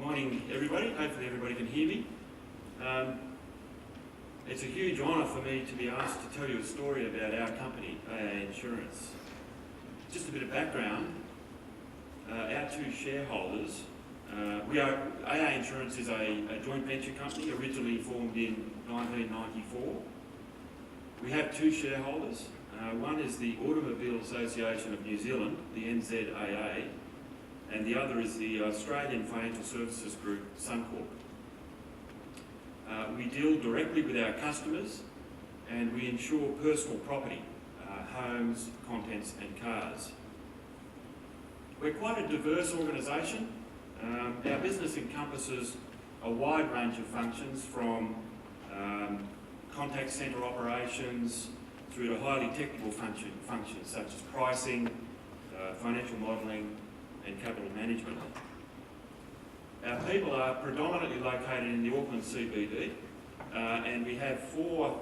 Morning everybody, hopefully everybody can hear me. It's a huge honour for me to be asked to tell you a story about our company, AA Insurance. Just a bit of background, our two shareholders, AA Insurance is a joint venture company originally formed in 1994. We have two shareholders. One is the Automobile Association of New Zealand, the NZAA, and the other is the Australian Financial Services Group, Suncorp. We deal directly with our customers and we insure personal property, homes, contents and cars. We're quite a diverse organisation. Our business encompasses a wide range of functions from contact centre operations through to highly technical functions such as pricing, financial modelling and capital management. Our people are predominantly located in the Auckland CBD and we have 4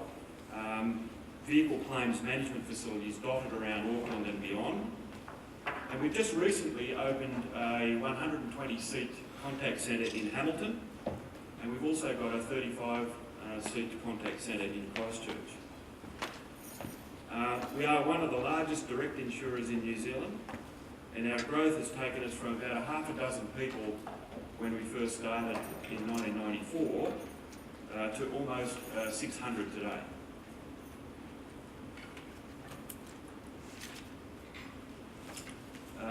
vehicle claims management facilities dotted around Auckland and beyond. And we've just recently opened a 120-seat contact centre in Hamilton, and we've also got a 35-seat contact centre in Christchurch. We are one of the largest direct insurers in New Zealand, and our growth has taken us from about half a dozen people when we first started in 1994 to almost 600 today.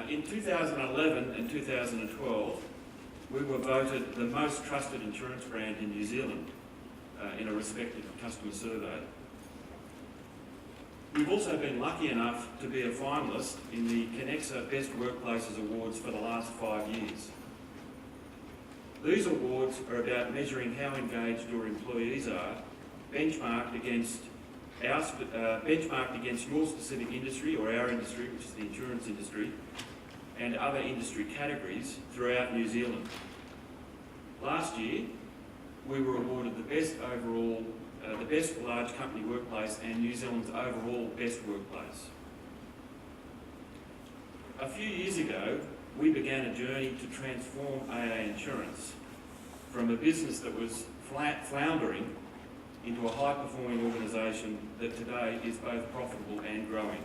In 2011 and 2012, we were voted the most trusted insurance brand in New Zealand in a respected customer survey. We've also been lucky enough to be a finalist in the Connexa Best Workplaces Awards for the last 5 years. These awards are about measuring how engaged your employees are, benchmarked against your specific industry or our industry, which is the insurance industry, and other industry categories throughout New Zealand. Last year, we were awarded the best overall, the best large company workplace and New Zealand's overall best workplace. A few years ago, we began a journey to transform AA Insurance from a business that was floundering into a high-performing organisation that today is both profitable and growing.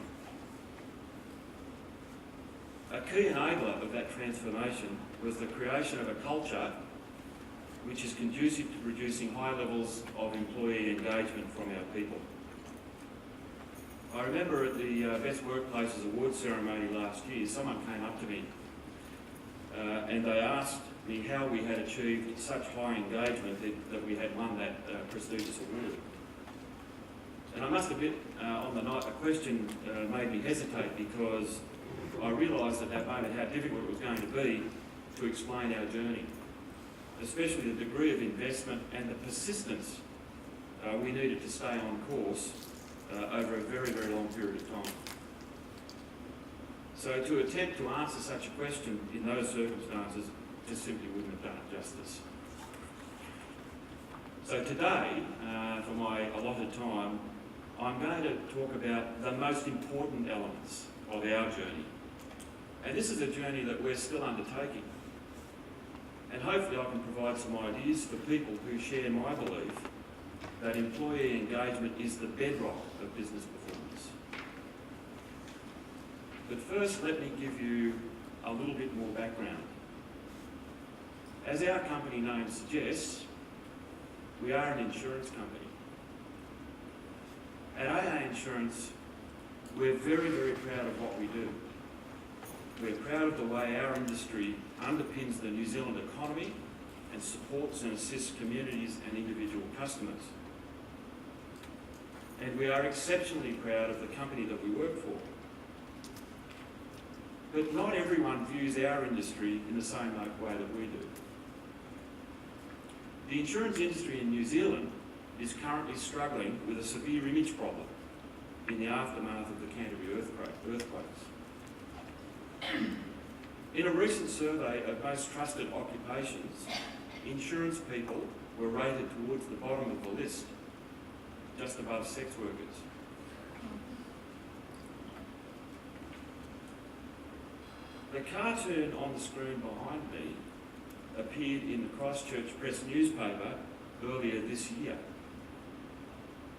A key enabler of that transformation was the creation of a culture which is conducive to producing high levels of employee engagement from our people. I remember at the Best Workplaces Awards ceremony last year, someone came up to me and they asked me how we had achieved such high engagement that we had won that prestigious award. And I must admit, on the night, the question made me hesitate because I realised at that moment how difficult it was going to be to explain our journey, especially the degree of investment and the persistence we needed to stay on course over a very, very long period of time. So to attempt to answer such a question in those circumstances just simply wouldn't have done it justice. So today, for my allotted time, I'm going to talk about the most important elements of our journey. And this is a journey that we're still undertaking. And hopefully I can provide some ideas for people who share my belief that employee engagement is the bedrock of business performance. But first, let me give you a little bit more background. As our company name suggests, we are an insurance company. At AA Insurance, we're very, very proud of what we do. We're proud of the way our industry underpins the New Zealand economy and supports and assists communities and individual customers. And we are exceptionally proud of the company that we work for. But not everyone views our industry in the same way that we do. The insurance industry in New Zealand is currently struggling with a severe image problem in the aftermath of the Canterbury earthquakes. In a recent survey of most trusted occupations, insurance people were rated towards the bottom of the list, just above sex workers. The cartoon on the screen behind me appeared in the Christchurch Press newspaper earlier this year.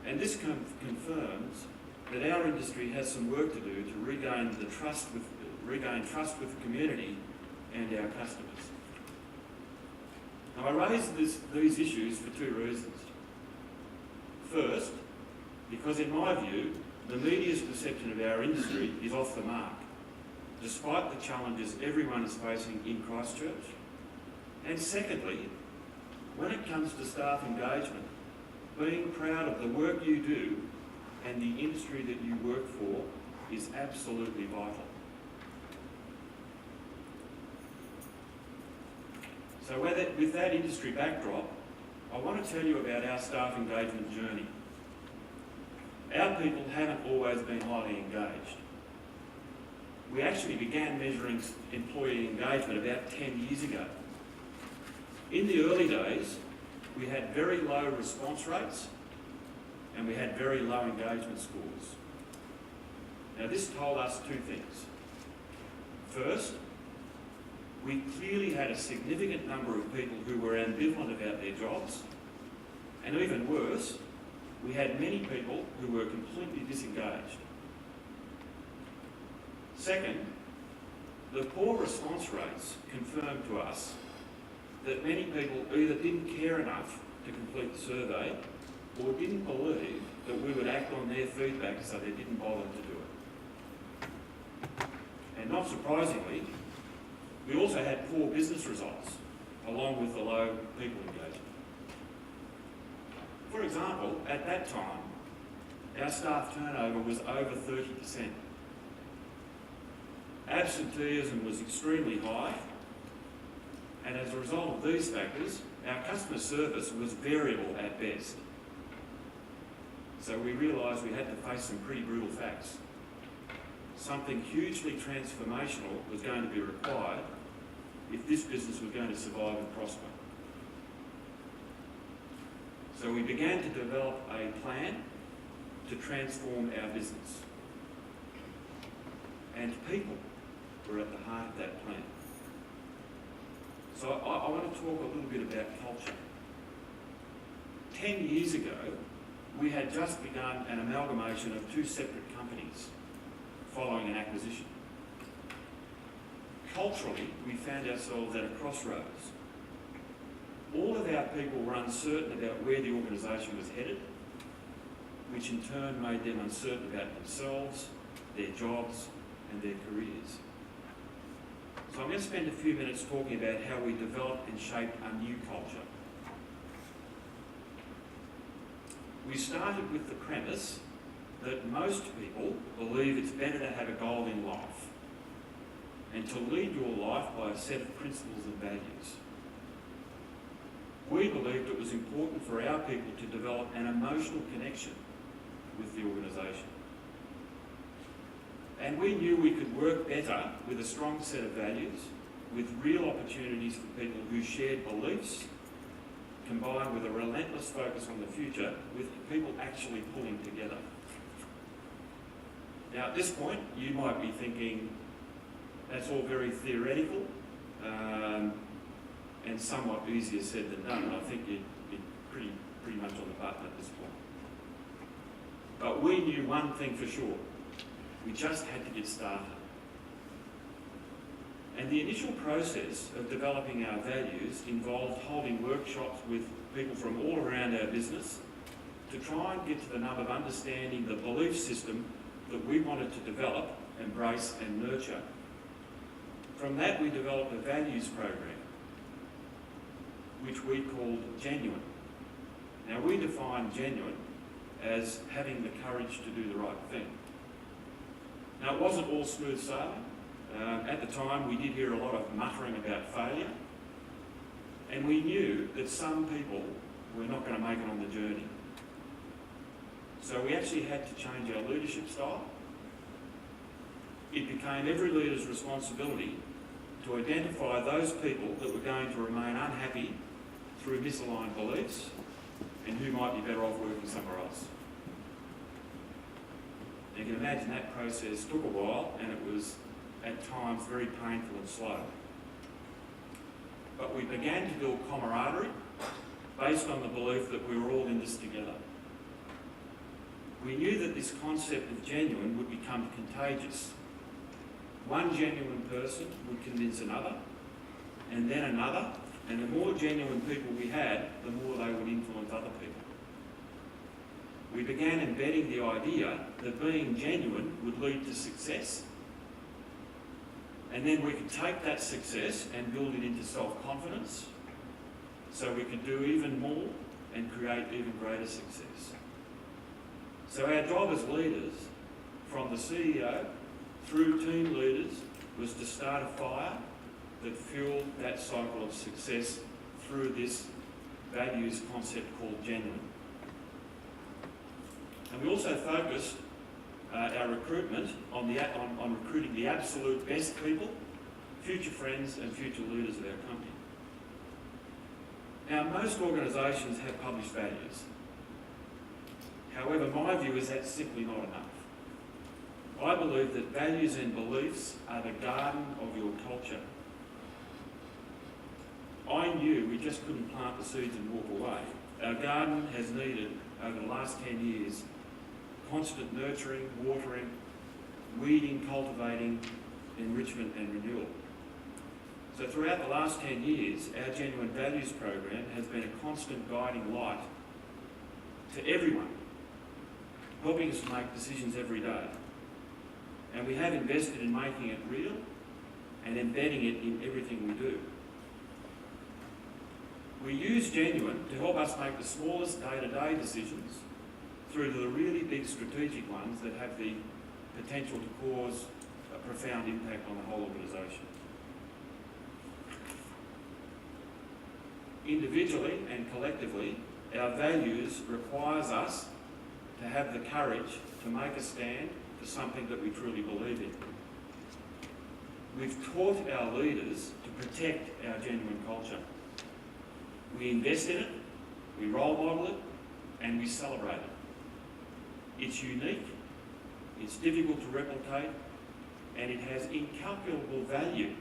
And this confirms that our industry has some work to do to regain trust with the community and our customers. Now, I raise these issues for two reasons. First, because in my view, the media's perception of our industry is off the mark, despite the challenges everyone is facing in Christchurch. And secondly, when it comes to staff engagement, being proud of the work you do and the industry that you work for is absolutely vital. So with that industry backdrop, I want to tell you about our staff engagement journey. Our people haven't always been highly engaged. We actually began measuring employee engagement about 10 years ago. In the early days, we had very low response rates and we had very low engagement scores. Now, this told us two things. First, we clearly had a significant number of people who were ambivalent about their jobs, and even worse, we had many people who were completely disengaged. Second, the poor response rates confirmed to us that many people either didn't care enough to complete the survey or didn't believe that we would act on their feedback, so they didn't bother to do it. And not surprisingly, we also had poor business results, along with the low people engagement. For example, at that time, our staff turnover was over 30%. Absenteeism was extremely high, and as a result of these factors, our customer service was variable at best. So we realised we had to face some pretty brutal facts. Something hugely transformational was going to be required if this business was going to survive and prosper. So we began to develop a plan to transform our business. And people were at the heart of that plan. So I want to talk a little bit about culture. 10 years ago, we had just begun an amalgamation of two separate companies following an acquisition. Culturally, we found ourselves at a crossroads. All of our people were uncertain about where the organisation was headed, which in turn made them uncertain about themselves, their jobs, and their careers. So I'm going to spend a few minutes talking about how we developed and shaped a new culture. We started with the premise that most people believe it's better to have a goal in life and to lead your life by a set of principles and values. We believed it was important for our people to develop an emotional connection with the organisation. And we knew we could work better with a strong set of values, with real opportunities for people who shared beliefs, combined with a relentless focus on the future, with people actually pulling together. Now, at this point, you might be thinking, that's all very theoretical and somewhat easier said than done. And I think you're pretty much on the button at this point. But we knew one thing for sure. We just had to get started. And the initial process of developing our values involved holding workshops with people from all around our business to try and get to the nub of understanding the belief system that we wanted to develop, embrace and nurture. From that, we developed a values program, which we called Genuine. Now, we define genuine as having the courage to do the right thing. Now, it wasn't all smooth sailing. At the time, we did hear a lot of muttering about failure, and we knew that some people were not going to make it on the journey. So we actually had to change our leadership style. It became every leader's responsibility to identify those people that were going to remain unhappy through misaligned beliefs and who might be better off working somewhere else. You can imagine that process took a while, and it was at times very painful and slow. but we began to build camaraderie based on the belief that we were all in this together. We knew that this concept of genuine would become contagious. One genuine person would convince another, and then another, and the more genuine people we had, the more they would influence other people. We began embedding the idea that being genuine would lead to success, and then we could take that success and build it into self-confidence, so we could do even more and create even greater success. So our job as leaders, from the CEO through team leaders, was to start a fire that fueled that cycle of success through this values concept called genuine. And we also focused our recruitment on recruiting the absolute best people, future friends and future leaders of our company. Now, most organisations have published values. However, my view is that's simply not enough. I believe that values and beliefs are the garden of your culture. I knew we just couldn't plant the seeds and walk away. Our garden has needed, over the last 10 years, constant nurturing, watering, weeding, cultivating, enrichment and renewal. So throughout the last 10 years, our Genuine Values program has been a constant guiding light to everyone, helping us to make decisions every day. And we have invested in making it real and embedding it in everything we do. We use Genuine to help us make the smallest day-to-day decisions through to the really big strategic ones that have the potential to cause a profound impact on the whole organisation. Individually and collectively, our values requires us to have the courage to make a stand for something that we truly believe in. We've taught our leaders to protect our genuine culture. We invest in it, we role model it, and we celebrate it. It's unique, it's difficult to replicate, and it has incalculable value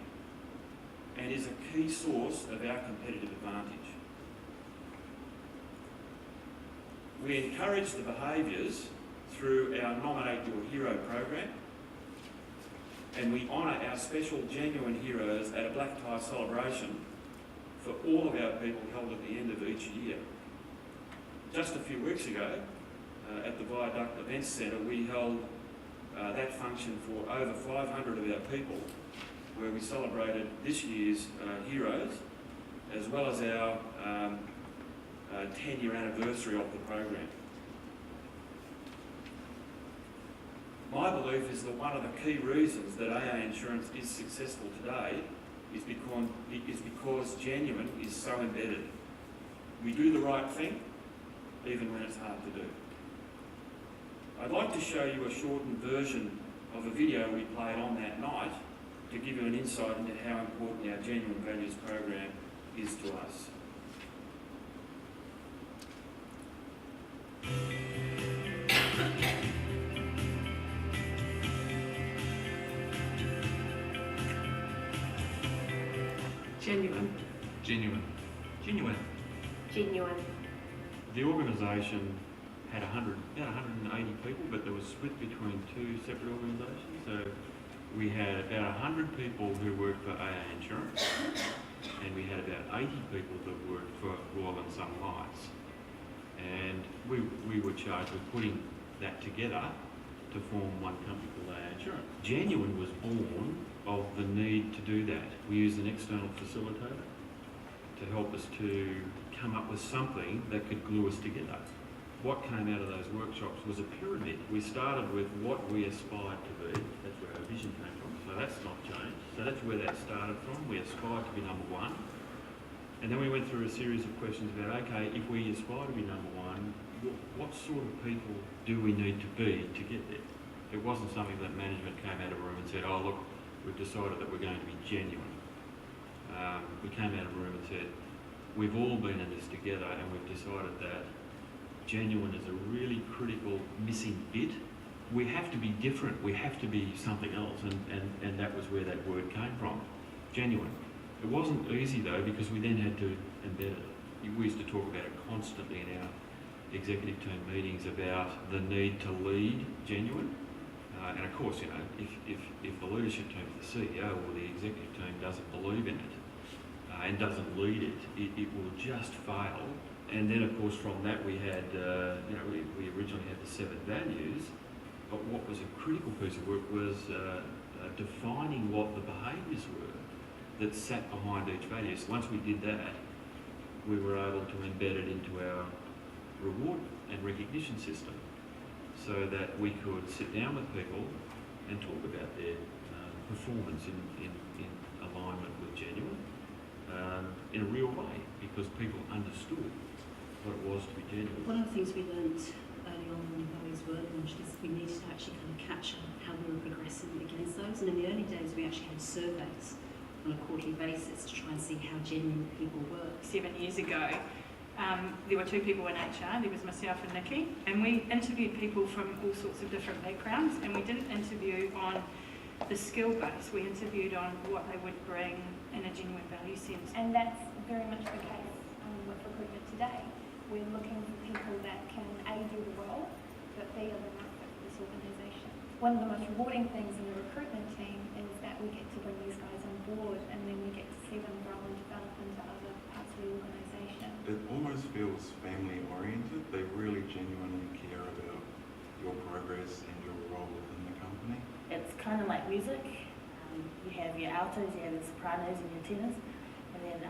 and is a key source of our competitive advantage. We encourage the behaviours through our Nominate Your Hero program, and we honour our special genuine heroes at a black tie celebration for all of our people held at the end of each year. Just a few weeks ago, at the Viaduct Events Centre, we held that function for over 500 of our people, where we celebrated this year's heroes, as well as our 10-year anniversary of the program. My belief is that one of the key reasons that AA Insurance is successful today is because genuine is so embedded. We do the right thing, even when it's hard to do. I'd like to show you a shortened version of a video we played on that night to give you an insight into how important our Genuine Values program is to us. Genuine. Genuine. Genuine. Genuine. The organisation had about 180 people, but there was split between two separate organisations. So we had about 100 people who worked for AA Insurance, and we had about 80 people that worked for Royal and Sun Lights. And we were charged with putting that together to form one company called AA Insurance. Genuine was born of the need to do that. We used an external facilitator to help us to come up with something that could glue us together. What came out of those workshops was a pyramid. We started with what we aspired to be. That's where our vision came from. So that's not changed. So that's where that started from. We aspired to be number one. And then we went through a series of questions about, okay, if we aspire to be number one, what sort of people do we need to be to get there? It wasn't something that management came out of a room and said, oh look, we've decided that we're going to be genuine. We came out of a room and said, we've all been in this together and we've decided that genuine is a really critical missing bit. We have to be different, we have to be something else, and that was where that word came from, genuine. It wasn't easy though, because we then had to embed it. We used to talk about it constantly in our executive team meetings about the need to lead genuine. And of course, you know, if the leadership team, the CEO or the executive team doesn't believe in it and doesn't lead it, it will just fail. And then, of course, from that we had, we originally had the 7 values, but what was a critical piece of work was defining what the behaviours were that sat behind each value. So once we did that, we were able to embed it into our reward and recognition system, so that we could sit down with people and talk about their performance in alignment with genuine in a real way, because people understood what it was to be genuine. One of the things we learnt early on when the values were launched is we needed to actually kind of capture how we were progressing against those. And in the early days, we actually had surveys on a quarterly basis to try and see how genuine people were. 7 years ago, there were 2 people in HR. There was myself and Nikki, and we interviewed people from all sorts of different backgrounds, and we didn't interview on the skill base. We interviewed on what they would bring in a genuine value sense. And that's very much the case with recruitment today. We're looking for people that can A, do the role, but B, are the right fit for this organisation. One of the most rewarding things in the recruitment team is that we get to bring these guys on board, and then we get to see them grow and develop into other parts of the organisation. It almost feels family oriented. They really genuinely care about your progress and your role within the company. It's kind of like music. You have your altos, you have your sopranos and your tenors, and then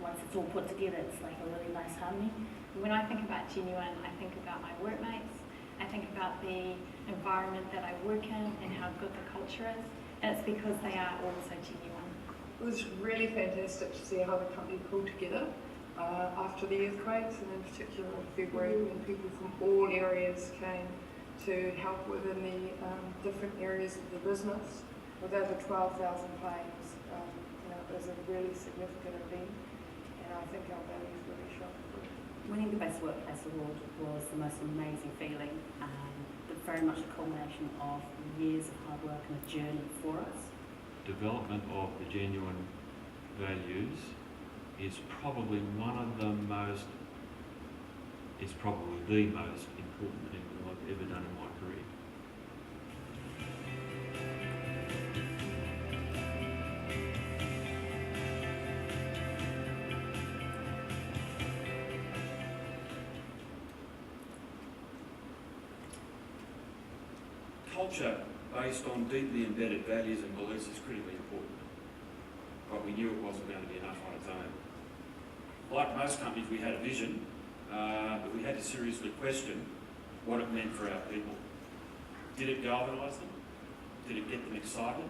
once it's all put together, it's like a really nice harmony. When I think about genuine, I think about my workmates. I think about the environment that I work in and how good the culture is. And it's because they are also genuine. It was really fantastic to see how the company pulled together after the earthquakes, and in particular in February, when people from all areas came to help within the different areas of the business. With over 12,000 claims, it was a really significant event, and I think our values really shone through. Winning the Best Workplace Award was the most amazing feeling, but very much a culmination of years of hard work and a journey for us. Development of the genuine values is probably the most important thing that I've ever done in my career. Culture based on deeply embedded values and beliefs is critically important, but we knew it wasn't going to be enough on its own. Like most companies, we had a vision, but we had to seriously question what it meant for our people. Did it galvanise them? Did it get them excited?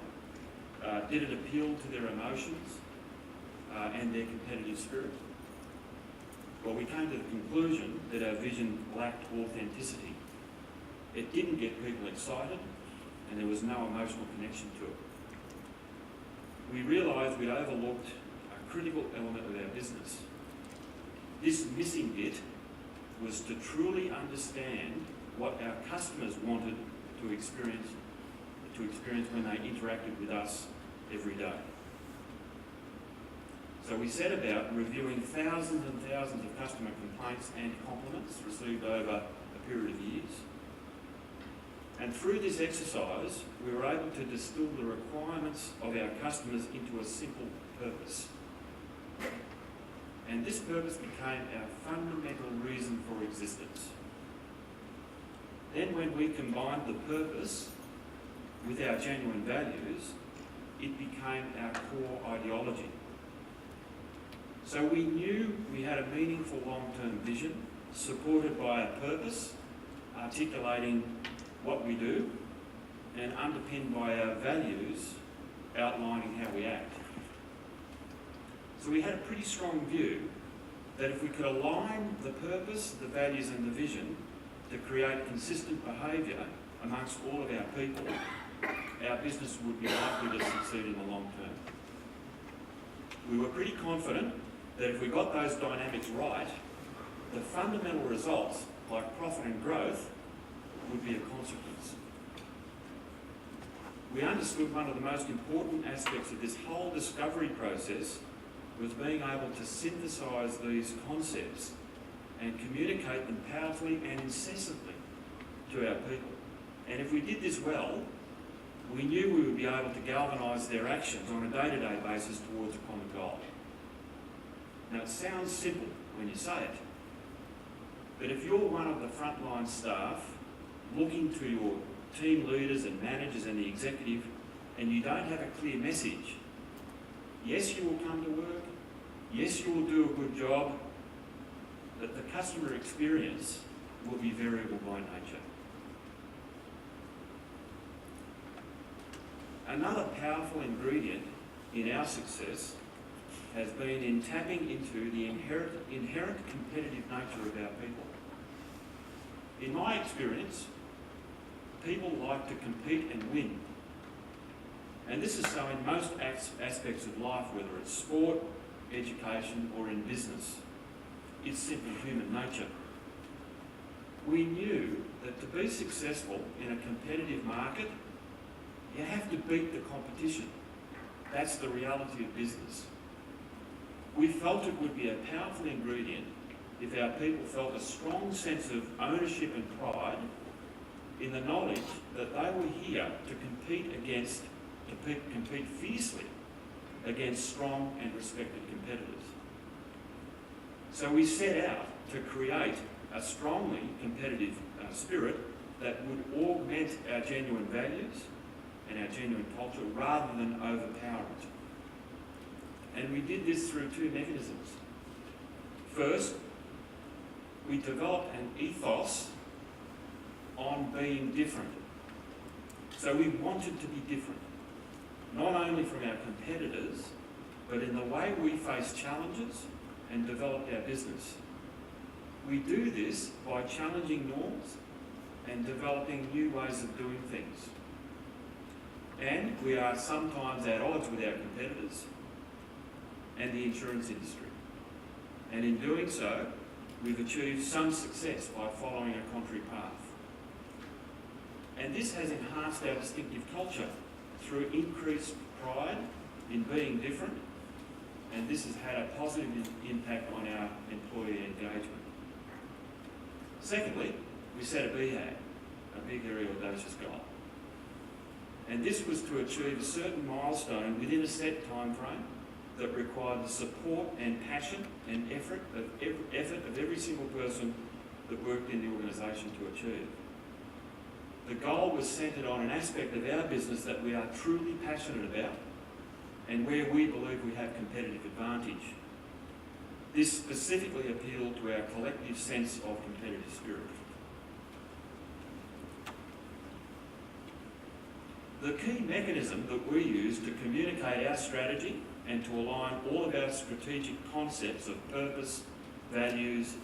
Did it appeal to their emotions and their competitive spirit? Well, we came to the conclusion that our vision lacked authenticity. It didn't get people excited, and there was no emotional connection to it. We realised we'd overlooked a critical element of our business. This missing bit was to truly understand what our customers wanted to experience when they interacted with us every day. So we set about reviewing thousands and thousands of customer complaints and compliments received over a period of years. And through this exercise, we were able to distill the requirements of our customers into a simple purpose. And this purpose became our fundamental reason for existence. Then when we combined the purpose with our genuine values, it became our core ideology. So we knew we had a meaningful long-term vision supported by a purpose, articulating what we do, and underpinned by our values, outlining how we act. So we had a pretty strong view that if we could align the purpose, the values and the vision to create consistent behaviour amongst all of our people, our business would be likely to succeed in the long term. We were pretty confident that if we got those dynamics right, the fundamental results, like profit and growth, would be a consequence. We understood one of the most important aspects of this whole discovery process was being able to synthesise these concepts and communicate them powerfully and incessantly to our people. And if we did this well, we knew we would be able to galvanise their actions on a day-to-day basis towards a common goal. Now, it sounds simple when you say it, but if you're one of the frontline staff looking to your team leaders and managers and the executive, and you don't have a clear message, yes, you will come to work, yes, you will do a good job, but the customer experience will be variable by nature. Another powerful ingredient in our success has been in tapping into the inherent competitive nature of our people. In my experience, people like to compete and win. And this is so in most aspects of life, whether it's sport, education, or in business. It's simply human nature. We knew that to be successful in a competitive market, you have to beat the competition. That's the reality of business. We felt it would be a powerful ingredient if our people felt a strong sense of ownership and pride in the knowledge that they were here to compete fiercely against strong and respected competitors. So we set out to create a strongly competitive spirit that would augment our genuine values and our genuine culture rather than overpower it. And we did this through two mechanisms. First, we developed an ethos on being different. So we wanted to be different, not only from our competitors, but in the way we face challenges and developed our business. We do this by challenging norms and developing new ways of doing things. And we are sometimes at odds with our competitors and the insurance industry. And in doing so, we've achieved some success by following a contrary path. And this has enhanced our distinctive culture through increased pride in being different, and this has had a positive impact on our employee engagement. Secondly, we set a BHAG, a big, hairy, audacious goal. And this was to achieve a certain milestone within a set time frame that required the support and passion and effort of every single person that worked in the organisation to achieve. The goal was centred on an aspect of our business that we are truly passionate about and where we believe we have competitive advantage. This specifically appealed to our collective sense of competitive spirit. The key mechanism that we use to communicate our strategy and to align all of our strategic concepts of purpose, values,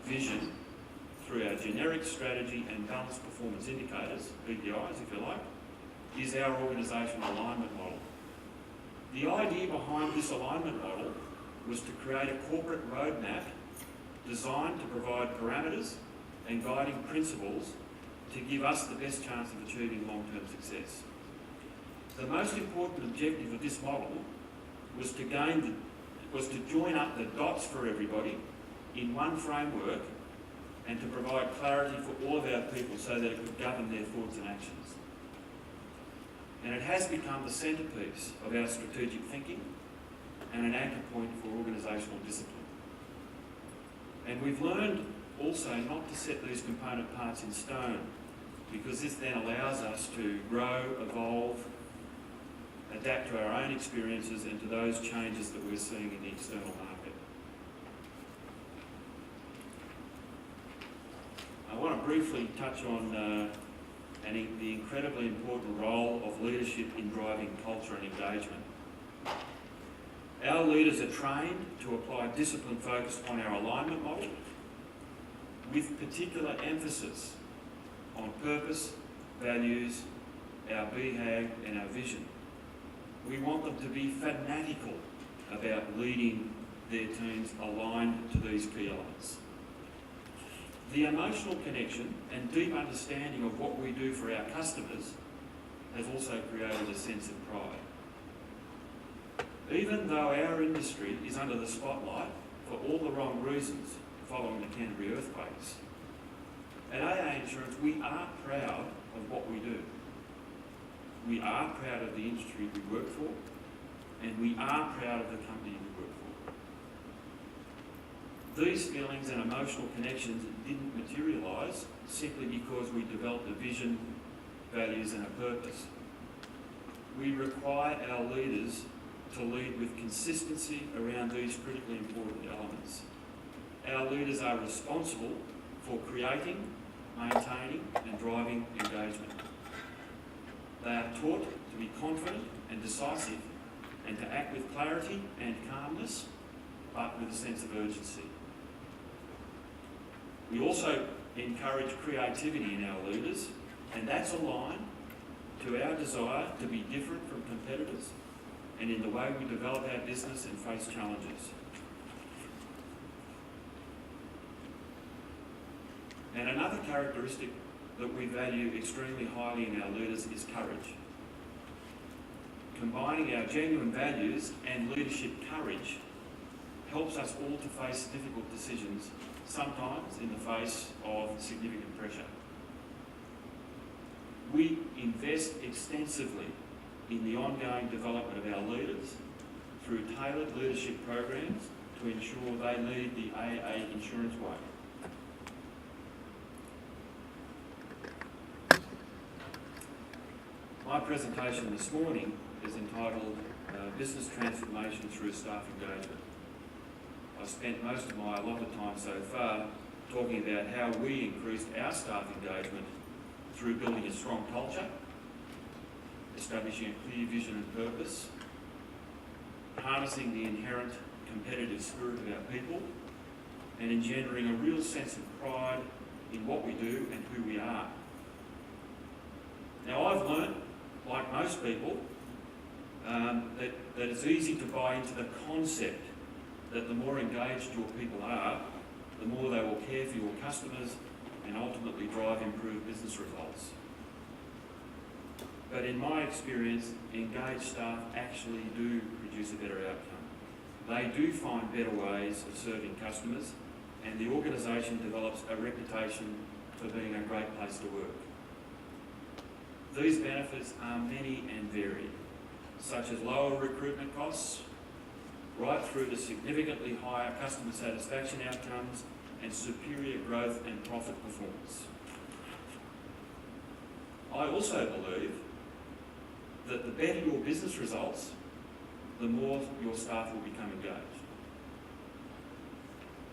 vision through our generic strategy and balanced performance indicators, BPIs if you like, is our organisational alignment model. The idea behind this alignment model was to create a corporate roadmap designed to provide parameters and guiding principles to give us the best chance of achieving long-term success. The most important objective of this model was to join up the dots for everybody in one framework and to provide clarity for all of our people so that it could govern their thoughts and actions. And it has become the centrepiece of our strategic thinking and an anchor point for organisational discipline. And we've learned also not to set these component parts in stone, because this then allows us to grow, evolve, adapt to our own experiences and to those changes that we're seeing in the external market. I want to briefly touch on the incredibly important role of leadership in driving culture and engagement. Our leaders are trained to apply discipline focused on our alignment model, with particular emphasis on purpose, values, our BHAG and our vision. We want them to be fanatical about leading their teams aligned to these key elements. The emotional connection and deep understanding of what we do for our customers has also created a sense of pride. even though our industry is under the spotlight for all the wrong reasons following the Canterbury earthquakes. At AA Insurance, we are proud of what we do. We are proud of the industry we work for, and we are proud of the company we work for. These feelings and emotional connections didn't materialise simply because we developed a vision, values and a purpose. We require our leaders to lead with consistency around these critically important elements. Our leaders are responsible for creating, maintaining and driving engagement. They are taught to be confident and decisive and to act with clarity and calmness, but with a sense of urgency. We also encourage creativity in our leaders, and that's aligned to our desire to be different from competitors and in the way we develop our business and face challenges. And another characteristic that we value extremely highly in our leaders is courage. Combining our genuine values and leadership courage helps us all to face difficult decisions, sometimes in the face of significant pressure. We invest extensively in the ongoing development of our leaders through tailored leadership programs to ensure they lead the AA Insurance way. My presentation this morning is entitled Business Transformation Through Staff Engagement. I've spent most of my allotted time so far talking about how we increased our staff engagement through building a strong culture, establishing a clear vision and purpose, harnessing the inherent competitive spirit of our people, and engendering a real sense of pride in what we do and who we are. Now, I've learnt, like most people, that it's easy to buy into the concept that the more engaged your people are, the more they will care for your customers and ultimately drive improved business results. But in my experience, engaged staff actually do produce a better outcome. They do find better ways of serving customers, and the organisation develops a reputation for being a great place to work. These benefits are many and varied, such as lower recruitment costs, right through to significantly higher customer satisfaction outcomes and superior growth and profit performance. I also believe that the better your business results, the more your staff will become engaged.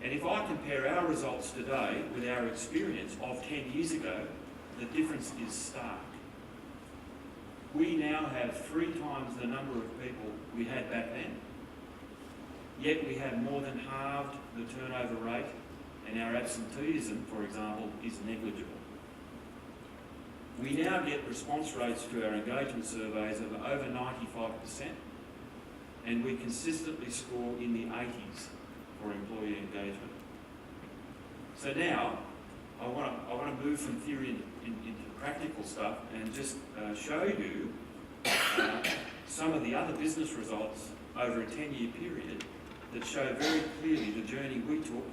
And if I compare our results today with our experience of 10 years ago, the difference is stark. We now have 3 times the number of people we had back then, yet we have more than halved the turnover rate, and our absenteeism, for example, is negligible. We now get response rates to our engagement surveys of over 95%, and we consistently score in the 80s for employee engagement. So now, I want to move from theory into practical stuff and just show you some of the other business results over a 10-year period that show very clearly the journey we took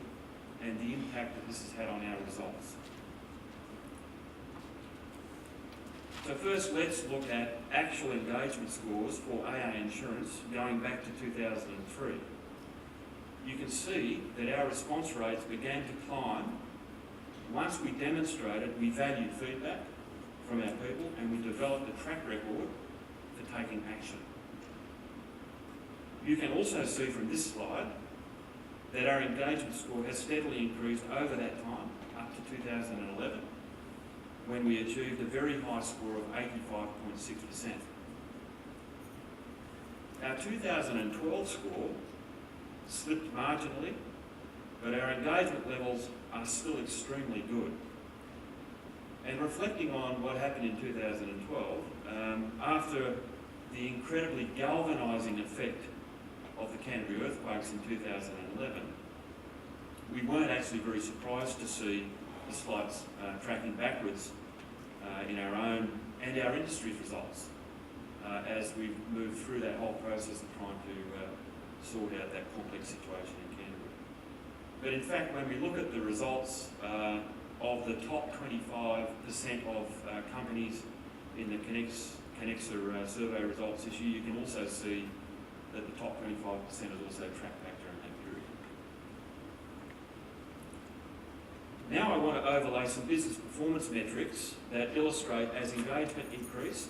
and the impact that this has had on our results. So first, let's look at actual engagement scores for AA Insurance going back to 2003. You can see that our response rates began to climb once we demonstrated we valued feedback from our people and we developed a track record for taking action. You can also see from this slide that our engagement score has steadily increased over that time up to 2011, when we achieved a very high score of 85.6%. Our 2012 score slipped marginally, but our engagement levels are still extremely good. And reflecting on what happened in 2012, after the incredibly galvanising effect of the Canterbury earthquakes in 2011, we weren't actually very surprised to see the slight tracking backwards in our own and our industry's results. as we move through that whole process of trying to sort out that complex situation in Canterbury. But in fact, when we look at the results of the top 25% of companies in the Connexa survey results this year, you can also see that the top 25% is also tracked back during that period. Now I want to overlay some business performance metrics that illustrate as engagement increased,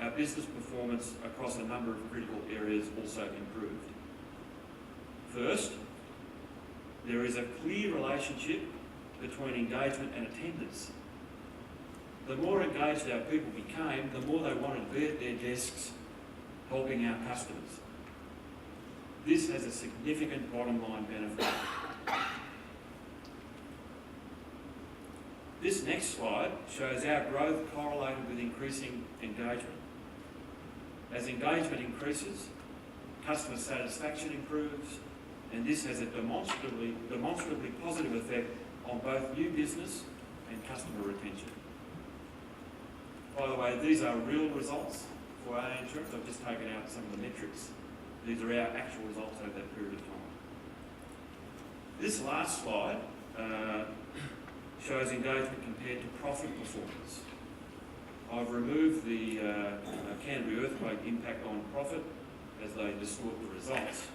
our business performance across a number of critical areas also improved. First, there is a clear relationship between engagement and attendance. The more engaged our people became, the more they wanted to be at their desks helping our customers. This has a significant bottom line benefit. This next slide shows our growth correlated with increasing engagement. As engagement increases, customer satisfaction improves, and this has a demonstrably positive effect on both new business and customer retention. By the way, these are real results for AA Insurance. I've just taken out some of the metrics. These are our actual results over that period of time. This last slide shows engagement compared to profit performance. I've removed the Canterbury earthquake impact on profit as they distort the results.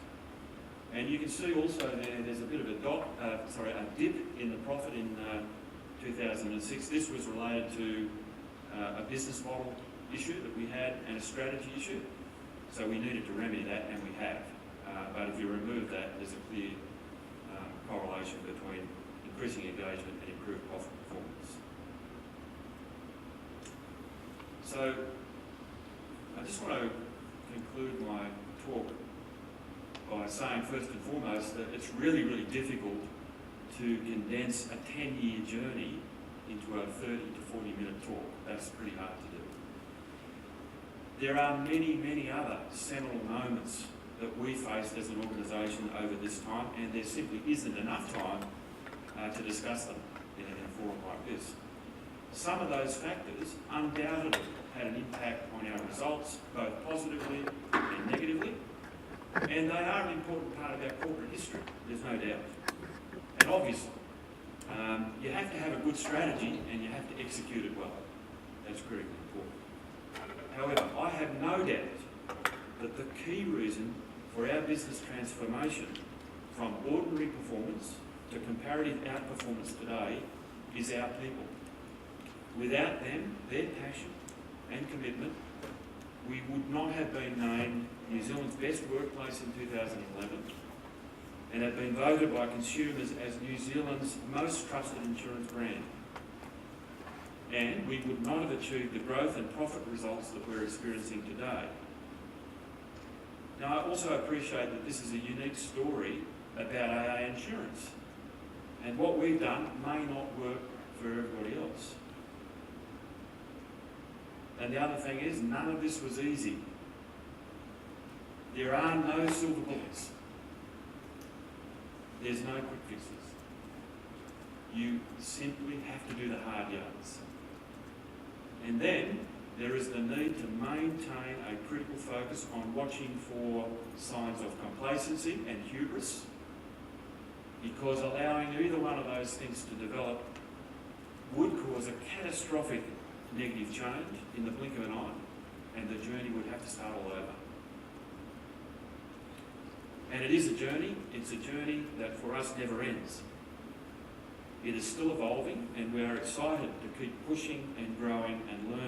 And you can see also there's a bit of a dip in the profit in 2006. This was related to a business model issue that we had and a strategy issue. So we needed to remedy that, and we have. But if you remove that, there's a clear correlation between increasing engagement and improved profit performance. So I just want to conclude my talk by saying first and foremost that it's really, really difficult to condense a 10-year journey into a 30 to 40-minute talk. That's pretty hard to do. There are many, many other seminal moments that we faced as an organisation over this time, and there simply isn't enough time to discuss them in a forum like this. Some of those factors undoubtedly had an impact on our results, both positively and negatively, and they are an important part of our corporate history, there's no doubt. And obviously, you have to have a good strategy and you have to execute it well. That's critically important. However, I have no doubt that the key reason for our business transformation from ordinary performance to comparative outperformance today is our people. Without them, their passion and commitment, we would not have been named New Zealand's best workplace in 2011 and have been voted by consumers as New Zealand's most trusted insurance brand. And we would not have achieved the growth and profit results that we're experiencing today. Now, I also appreciate that this is a unique story about AA Insurance, and what we've done may not work for everybody else. And the other thing is, none of this was easy. There are no silver bullets. There's no quick fixes. You simply have to do the hard yards. And then there is the need to maintain a critical focus on watching for signs of complacency and hubris, because allowing either one of those things to develop would cause a catastrophic negative change in the blink of an eye, and the journey would have to start all over. And it is a journey. It's a journey that for us never ends. It is still evolving, and we are excited to keep pushing and growing and learning